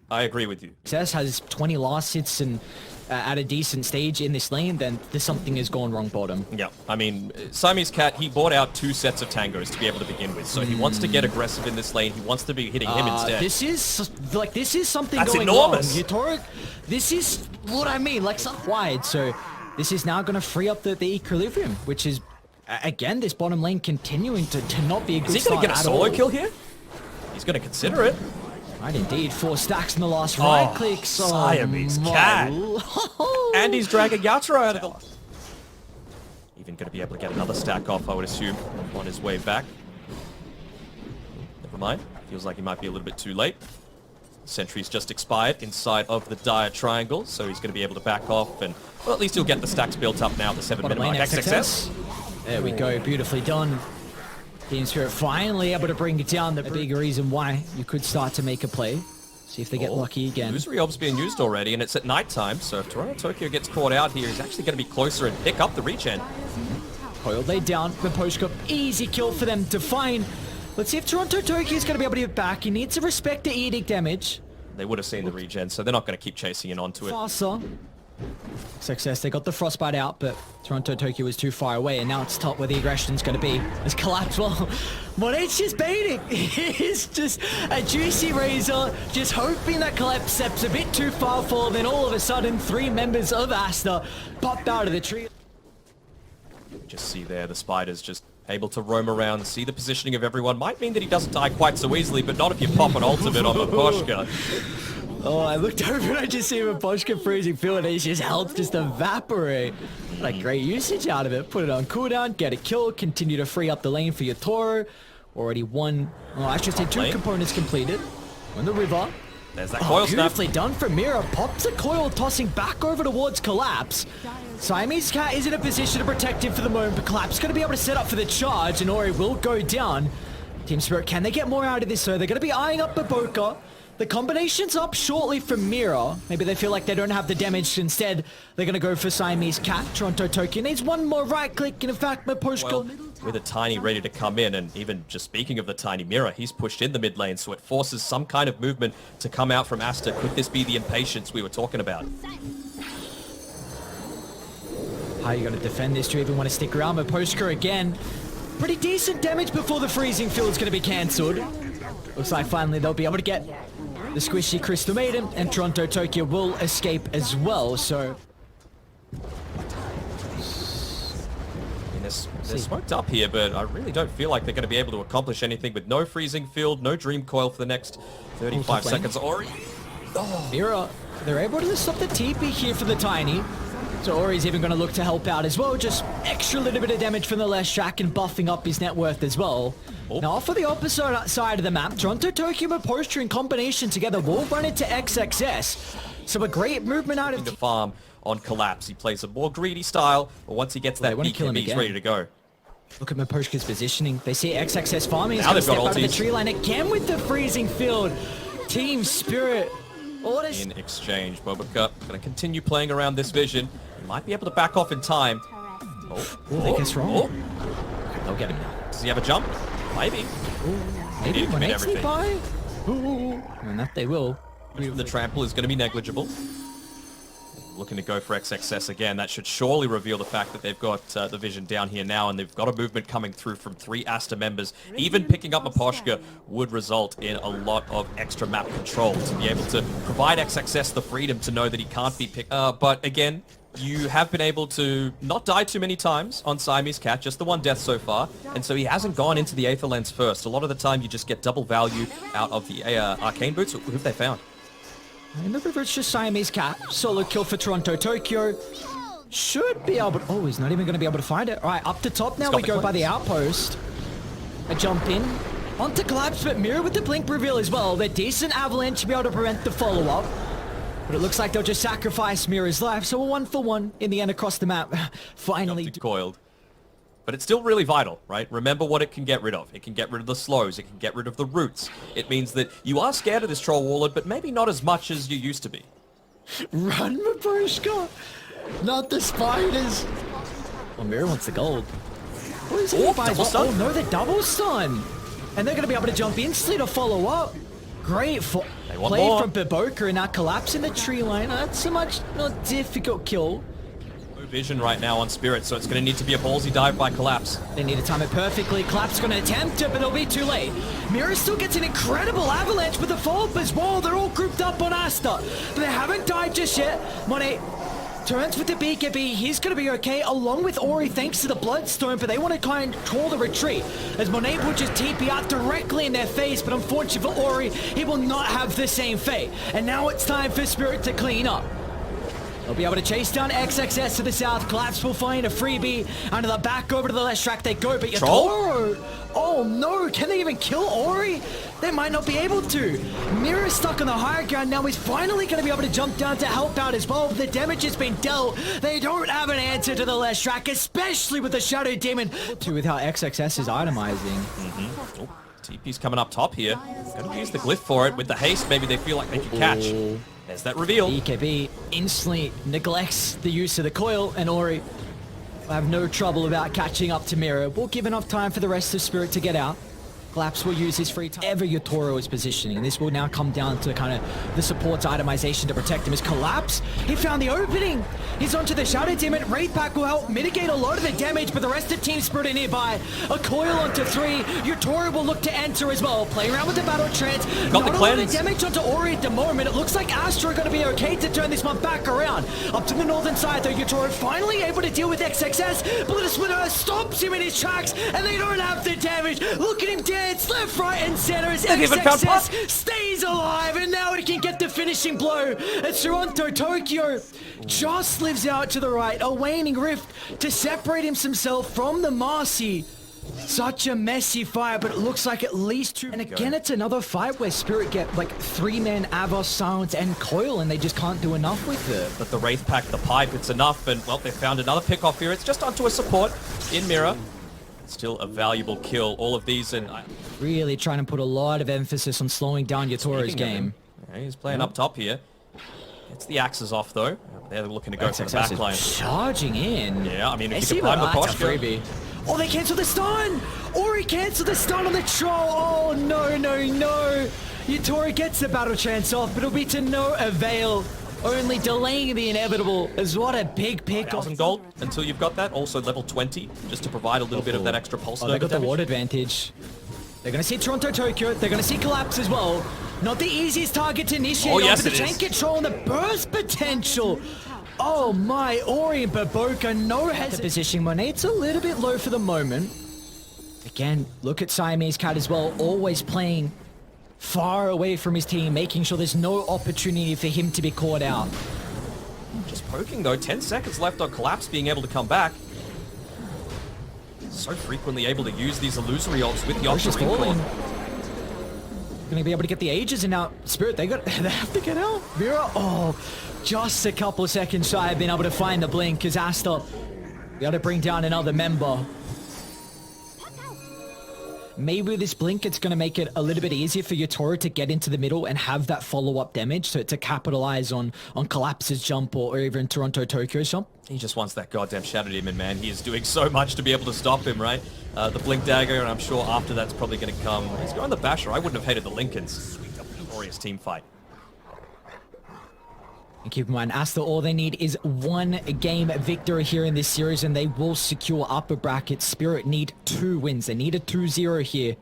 I agree with you. Success has 20 last hits and at a decent stage in this lane, then there's something has gone wrong bottom. Yeah, I mean, Siamese Cat, he bought out 2 sets of tangos to be able to begin with, so he wants to get aggressive in this lane. He wants to be hitting him instead. This is something That's going enormous. wrong. Yatoric, this is what I mean, like some wide. So this is now going to free up the equilibrium, which is, again, this bottom lane continuing to not be a good Is he going to get a solo kill here? He's going to consider it. Right, indeed. 4 stacks in the last right click. So Siamese Cat. And he's dragging Yatra out of the... Even going to be able to get another stack off, I would assume, on his way back. Never mind. Feels like he might be a little bit too late. Sentry's just expired inside of the dire triangle, so he's going to be able to back off, and well, at least he'll get the stacks built up now at the 7-minute mark. XXS. There we go. Beautifully done. Team Spirit finally able to bring it down. The big reason why you could start to make a play. See if they get lucky again. Illusory Orb's being used already, and it's at night time, so if Toronto Tokyo gets caught out here, he's actually going to be closer and pick up the regen. Coil laid down. Miposhka, easy kill for them to find. Let's see if Toronto Tokyo is going to be able to get back. He needs to respect the edict damage. They would have seen the regen, so they're not going to keep chasing in onto it. Faster. Success, they got the frostbite out, but Toronto Tokyo was too far away, and now it's top where the aggression's going to be. It's collapsed. Well, Monet's just baiting. It's just a juicy razor, just hoping that collapse steps a bit too far for, then all of a sudden 3 members of Aster popped out of the tree. Just see there, the Spider's just able to roam around, see the positioning of everyone. Might mean that he doesn't die quite so easily, but not if you pop an ultimate on Miposhka. Oh, I looked over and I just see Miposhka freezing field and his health just evaporate. Like great usage out of it. Put it on cooldown, get a kill, continue to free up the lane for Yatoro. Already one, well, I should say 2 components completed. On the river. There's that coil snap. Beautifully done from Mira. Pops a coil, tossing back over towards Collapse. Siamese Cat is in a position to protect him for the moment, but Collapse is going to be able to set up for the charge, and Ori will go down. Team Spirit, can they get more out of this? So they're going to be eyeing up Baboka. The combination's up shortly from Mira. Maybe they feel like they don't have the damage. Instead, they're going to go for Siamese Cat. Toronto Tokyo needs one more right click, and in fact, Miposhka... Well, with a Tiny ready to come in, and even just speaking of the Tiny Mira, he's pushed in the mid lane, so it forces some kind of movement to come out from Aster. Could this be the impatience we were talking about? How are you going to defend this? Do you even want to stick around? Miposhka again. Pretty decent damage before the freezing field is going to be cancelled. Looks like finally they'll be able to get the squishy Crystal Maiden, and Toronto Tokyo will escape as well, so... They're smoked up here, but I really don't feel like they're going to be able to accomplish anything with no freezing field, no dream coil for the next 35 seconds. Ori. Mira, they're able to stop the TP here for the Tiny. So Ori's even going to look to help out as well. Just extra little bit of damage from the last track and buffing up his net worth as well. Now off of the opposite side of the map, Toronto Tokyo and Poster in combination together will run into XXS. So a great movement out of the farm on Collapse. He plays a more greedy style, but once he gets that BKB, he's ready to go. Look at Miposhka's positioning. They see XXS farming. He's now going to step out of the ultis. tree line again with the freezing field. Team Spirit. In exchange, Bobacup going to continue playing around this vision. He might be able to back off in time. They guess wrong. They'll get him now. Does he have a jump? Maybe. Maybe when they sneak by. And that they will. The trample is going to be negligible. Looking to go for XXS again. That should surely reveal the fact that they've got the vision down here now, and they've got a movement coming through from 3 Aster members. Even picking up Miposhka would result in a lot of extra map control to be able to provide XXS the freedom to know that he can't be picked. But again, you have been able to not die too many times on Siamese Cat, just the 1 death so far, and so he hasn't gone into the Aether Lens first. A lot of the time you just get double value out of the Arcane Boots. Who have they found? In the river, it's just Siamese Cat. Solo kill for Toronto Tokyo. Should be able to... Oh, he's not even going to be able to find it. All right, up the top now we go by the outpost. A jump in. Onto Collapse, but Mira with the blink reveal as well. They're decent avalanche to be able to prevent the follow-up. But it looks like they'll just sacrifice Mira's life. So we're 1-for-1 in the end across the map. Finally. Coiled. But it's still really vital, right? Remember what it can get rid of. It can get rid of the slows. It can get rid of the roots. It means that you are scared of this Troll Warlord, but maybe not as much as you used to be. Run, Miposhka! Not the spiders! Well, Mira wants the gold. What is it? Double stun. Oh, no, the double stun! And they're going to be able to jump instantly to follow up. Great for want play more. from Baboka and now collapse in the tree line. That's a much more difficult kill. No vision right now on Spirit, so it's going to need to be a ballsy dive by Collapse. They need to time it perfectly. Collapse going to attempt it, but it'll be too late. Mira still gets an incredible avalanche with the follow-up as well. They're all grouped up on Aster, but they haven't died just yet. Monet turns with the BKB. He's going to be okay, along with Ori, thanks to the Bloodstone, but they want to kind of call the retreat, as Monet will just TP out directly in their face, but unfortunately for Ori, he will not have the same fate. And now it's time for Spirit to clean up. They'll be able to chase down XXS to the south. Collapse will find a freebie. Under the back over to the left track they go, but Yatoro... Oh no, can they even kill Ori? They might not be able to. Mira stuck on the higher ground now. He's finally going to be able to jump down to help out as well. The damage has been dealt. They don't have an answer to the left track, especially with the Shadow Demon. With how XXS is itemizing. Oh, TP's coming up top here. Going to use the glyph for it. With the haste, maybe they feel like they can catch. There's that reveal. BKB instantly neglects the use of the coil, and Ori will have no trouble about catching up to Mira. We'll give enough time for the rest of Spirit to get out. Collapse will use his free time. Ever Yatoro is positioning, and this will now come down to kind of the support's itemization to protect him. As Collapse, he found the opening. He's onto the Shadow Demon. Wraith Pack will help mitigate a lot of the damage, but the rest of Team Spirit are nearby. A coil onto 3. Yatoro will look to enter as well. Play around with the battle trance. Got the Not a lot of cleanse. damage onto Ori at the moment. It looks like Aster are going to be okay to turn this one back around. Up to the northern side though, Yatoro finally able to deal with XXS, but the Splitter stops him in his tracks, and they don't have the damage. Look at him dance left, right, and center as XXS stays alive, and now he can get the finishing blow. As Toronto Tokyo just lives out to the right, a waning rift to separate himself from the Marcy. Such a messy fight, but it looks like at least 2. And again, it's another fight where Spirit get like 3-man Avos, Silence, and Coil, and they just can't do enough with it. But the Wraith Pack, the pipe, it's enough, and well, they found another pick off here. It's just onto a support in Mira. Still a valuable kill. All of these, and Really trying to put a lot of emphasis on slowing down Yatoro's game. Yeah, he's playing up top here. Gets the axes off though. They're looking to go for the backline. Charging in. Yeah, I mean, if you can climb the posture. Oh, they cancel the stun! Ori cancelled the stun on the troll! Oh, no, no, no! Yatoro gets the battle chance off, but it'll be to no avail. Only delaying the inevitable is what a big pick. 1,000 gold until you've got that. Also level 20, just to provide a little bit of that extra pulse. Oh, they got the ward advantage. They're going to see Toronto Tokyo. They're going to see Collapse as well. Not the easiest target to initiate. Oh, yes, but the it chain is. control and the burst potential. Oh my, Ori and Baboka, no hesitation. Positioning Monet's a little bit low for the moment. Again, look at Siamese Cat as well, always playing far away from his team, making sure there's no opportunity for him to be caught out. Just poking though, 10 seconds left on Collapse being able to come back. So frequently able to use these illusory ults with the Ultra Recall. Gonna be able to get the Aegis, and now Spirit, they have to get out. Mira, oh, just a couple of seconds shy of being able to find the blink, because Aster be able to bring down another member. Maybe with this blink, it's going to make it a little bit easier for Yatoro to get into the middle and have that follow-up damage to capitalize on Collapse's jump or even Toronto Tokyo's jump. He just wants that goddamn Shadow Demon, man. He is doing so much to be able to stop him, right? The Blink Dagger, and I'm sure after that's probably going to come. He's going the Basher. I wouldn't have hated the Lincolns. Glorious team fight. And keep in mind, Aster, all they need is one game victory here in this series, and they will secure upper bracket. Spirit need 2 wins. They need a 2-0 here.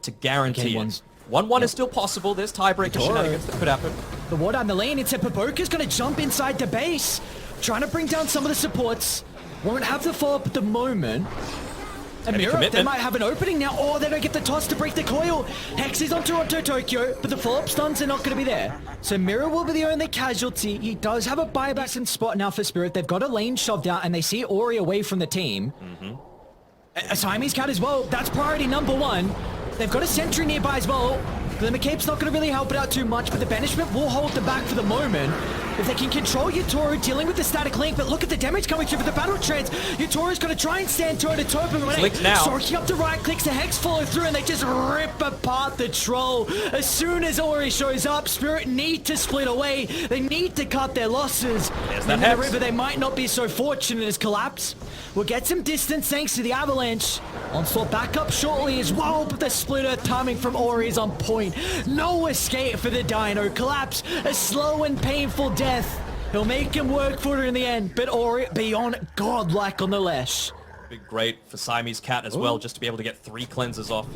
To guarantee it. 1-1 is still possible. There's tiebreaker shenanigans that could happen. The ward down the lane. It's Baboka's going to jump inside the base, trying to bring down some of the supports. Won't have the follow-up at the moment. And Mira, they might have an opening now. Oh, they don't get the toss to break the coil. Hex is on Toronto Tokyo, but the follow-up stuns are not going to be there. So Mira will be the only casualty. He does have a buyback in spot now for Spirit. They've got a lane shoved out, and they see Ori away from the team. A Siamese Cat as well. That's priority number 1. They've got a sentry nearby as well. The McCabe's not going to really help it out too much, but the banishment will hold them back for the moment. If they can control Yatoro dealing with the static link, but look at the damage coming through for the battle trance. Yatoro's going to try and stand toe-to-toe, but when linked now. Sorking up the right clicks, the Hex follow through, and they just rip apart the troll. As soon as Ori shows up, Spirit need to split away. They need to cut their losses. There's that in Hex. the river, they might not be so fortunate as Collapse will get some distance thanks to the avalanche. Onslaught back up shortly as well, but the splitter timing from Ori is on point. Lane. No escape for the Dino. Collapse, a slow and painful death. He'll make him work for it in the end, but Ori beyond godlike on the lash. Big great for Siamese Cat as well, just to be able to get 3 cleansers off.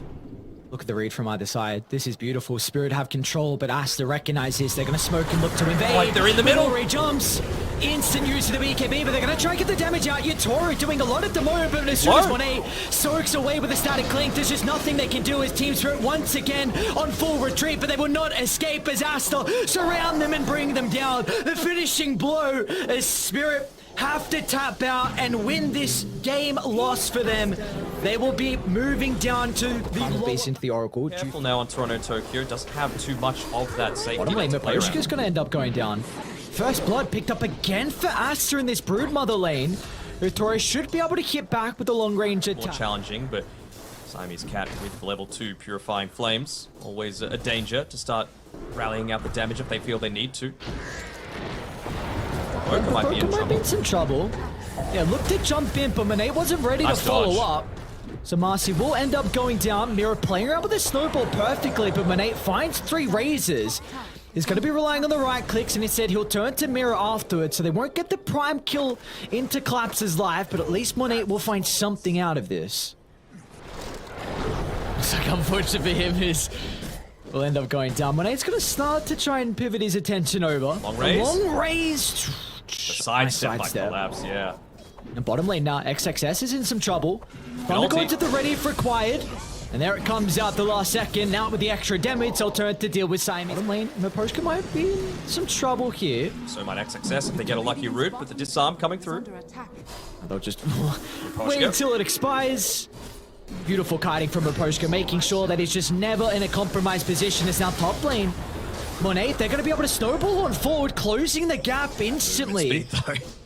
Look at the read from either side. This is beautiful. Spirit have control, but Aster recognize this. They're going to smoke and look to invade. Right, they're in the middle. Ori jumps. Instant use of the BKB, but they're going to try and get the damage out. Yatoro doing a lot at the moment, but as soon as 1A soaks away with a static link, there's just nothing they can do as Team Spirit once again on full retreat, but they will not escape as Aster surround them and bring them down. The finishing blow as Spirit have to tap out and win this game loss for them. They will be moving down to the final base into the Oracle. Careful now on Toronto Tokyo. Doesn't have too much of that safety. Bottom lane, Maposhka's going to end up going down. First blood picked up again for Aster in this Broodmother lane. Utori should be able to hit back with the long range attack. More challenging, but Siamese Cat with level 2 Purifying Flames. Always a danger to start rallying out the damage if they feel they need to. Boca might be in some trouble. Yeah, looked to jump in, but Monet wasn't ready to follow up. So Marcy will end up going down. Mira playing around with the snowball perfectly, but Monet finds 3 razors. He's going to be relying on the right clicks, and he said he'll turn to Mira afterwards, so they won't get the prime kill into Collapse's life, but at least Monet will find something out of this. Looks like unfortunate for him is will end up going down. Monet's going to start to try and pivot his attention over. Long raise. Long raise. The sidestep by Collapse, yeah. And bottom lane now, XXS is in some trouble. Finally going to the ready if required. And there it comes out the last second. Now with the extra damage, they'll turn to deal with Siamese. Bottom lane, Maposhka might be in some trouble here. So might XXS if they get a lucky root with the disarm coming through. They'll just wait until it expires. Beautiful kiting from Maposhka, making sure that he's just never in a compromised position. It's now top lane. Monet, they're going to be able to snowball on forward, closing the gap instantly.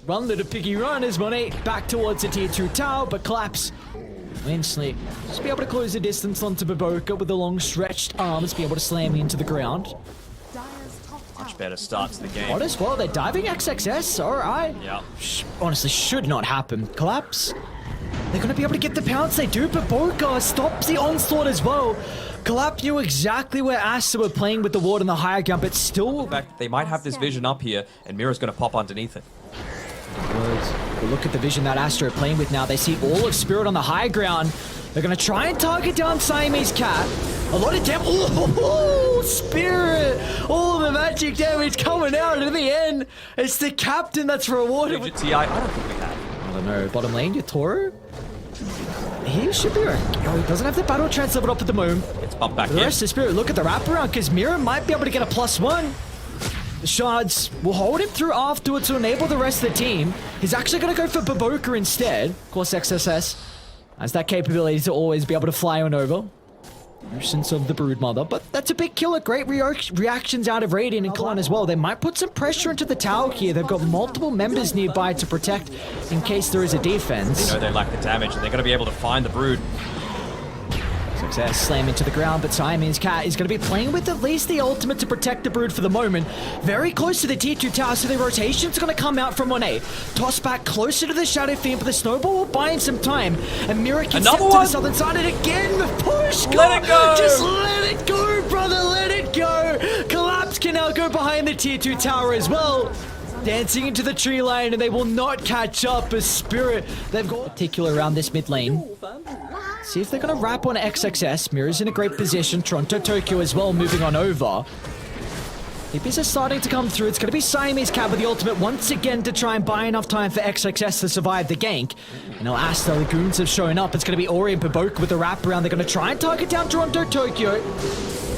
Run little piggy run as Monet back towards the tier 2 tower, but Collapse instantly just be able to close the distance onto Baboka with the long stretched arms, be able to slam into the ground. Much better start to the game. What as well? They're diving XXS, alright. Yeah. Honestly, should not happen. Collapse. They're going to be able to get the pounce. They do, but Baboka stops the onslaught as well. Collapse knew exactly where Aster were playing with the ward on the higher ground, but still... In fact, they might have this vision up here, and Mira's going to pop underneath it. But look at the vision that Aster are playing with now. They see all of Spirit on the high ground. They're going to try and target down Siamese Cat. A lot of damage. Oh, Spirit! All the magic damage coming out at the end. It's the captain that's rewarded with... TI, I don't think we have. I don't know. Bottom lane, Yatoro? He should be right. Oh, he doesn't have the battle trance leveled up at the moment. It's bumped back The rest of Spirit, look at the wraparound, because Mira might be able to get a +1. The shards will hold him through afterwards to enable the rest of the team. He's actually going to go for Baboka instead. Of course, XSS has that capability to always be able to fly on over. Since of the Broodmother, but that's a big killer. Great reactions out of Radiant and Clan as well. They might put some pressure into the tower here. They've got multiple members nearby to protect in case there is a defense. They know they lack the damage, and they're going to be able to find the Brood. Success, slam into the ground, but Siamese Cat is going to be playing with at least the ultimate to protect the Brood for the moment. Very close to the tier 2 tower, so the rotation's going to come out from 1A. Toss back closer to the Shadow Fiend, but the snowball will buy him some time. And Mira can step to the southern side, and again, the push! Let it go! Just let it go, brother, let it go! Collapse can now go behind the tier 2 tower as well. Dancing into the tree line, and they will not catch up as Spirit. They've got particular around this mid lane. See if they're going to wrap on XXS. Mira's in a great position. Toronto, Tokyo as well, moving on over. Hippies are starting to come through. It's going to be Siamese Cat with the ultimate once again to try and buy enough time for XXS to survive the gank. And now Aster, the goons have shown up. It's going to be Ori and Baboka with the wraparound. They're going to try and target down Toronto, Tokyo.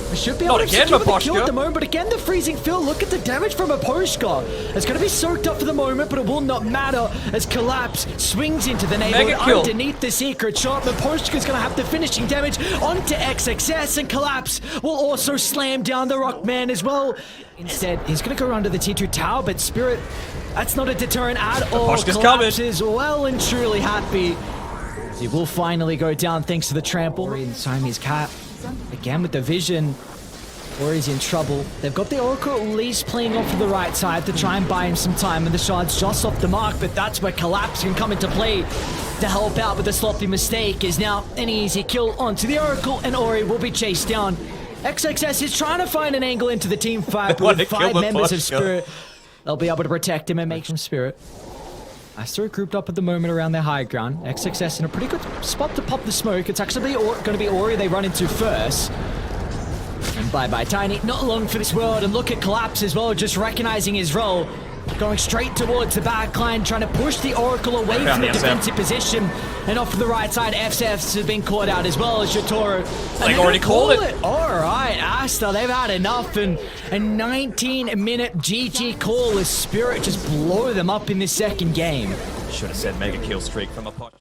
They should be able to secure the kill at the moment, but again, the freezing fill. Look at the damage from Maposhka. It's going to be soaked up for the moment, but it will not matter as Collapse swings into the neighborhood underneath the secret shot. Maposhka's going to have the finishing damage onto XXS, and Collapse will also slam down the Rockman as well. Instead, he's going to go under the T2 tower, but Spirit, that's not a deterrent at all. Collapse is well and truly happy. He will finally go down thanks to the trample. And Siamese Cat, again with the vision. Ori's in trouble. They've got the Oracle at least playing off to the right side to try and buy him some time, and the shard's just off the mark, but that's where Collapse can come into play to help out with the sloppy mistake. Is now an easy kill onto the Oracle, and Ori will be chased down XXS is trying to find an angle into the team fight, but wanna with kill 5 the members of Poshka. Spirit, they'll be able to protect him and make him Spirit. Aster grouped up at the moment around their high ground. XXS in a pretty good spot to pop the smoke. It's actually going to be Ori they run into first. And bye-bye Tiny. Not long for this world. And look at Collapse as well, just recognizing his role. Going straight towards the backline, trying to push the Oracle away from the defensive position. And off to the right side, FCFs have been caught out as well as Jotaro. They already called it. Alright, Aster, they've had enough. And a 19-minute GG call as Spirit just blow them up in this second game. Should have said mega kill streak from a pot.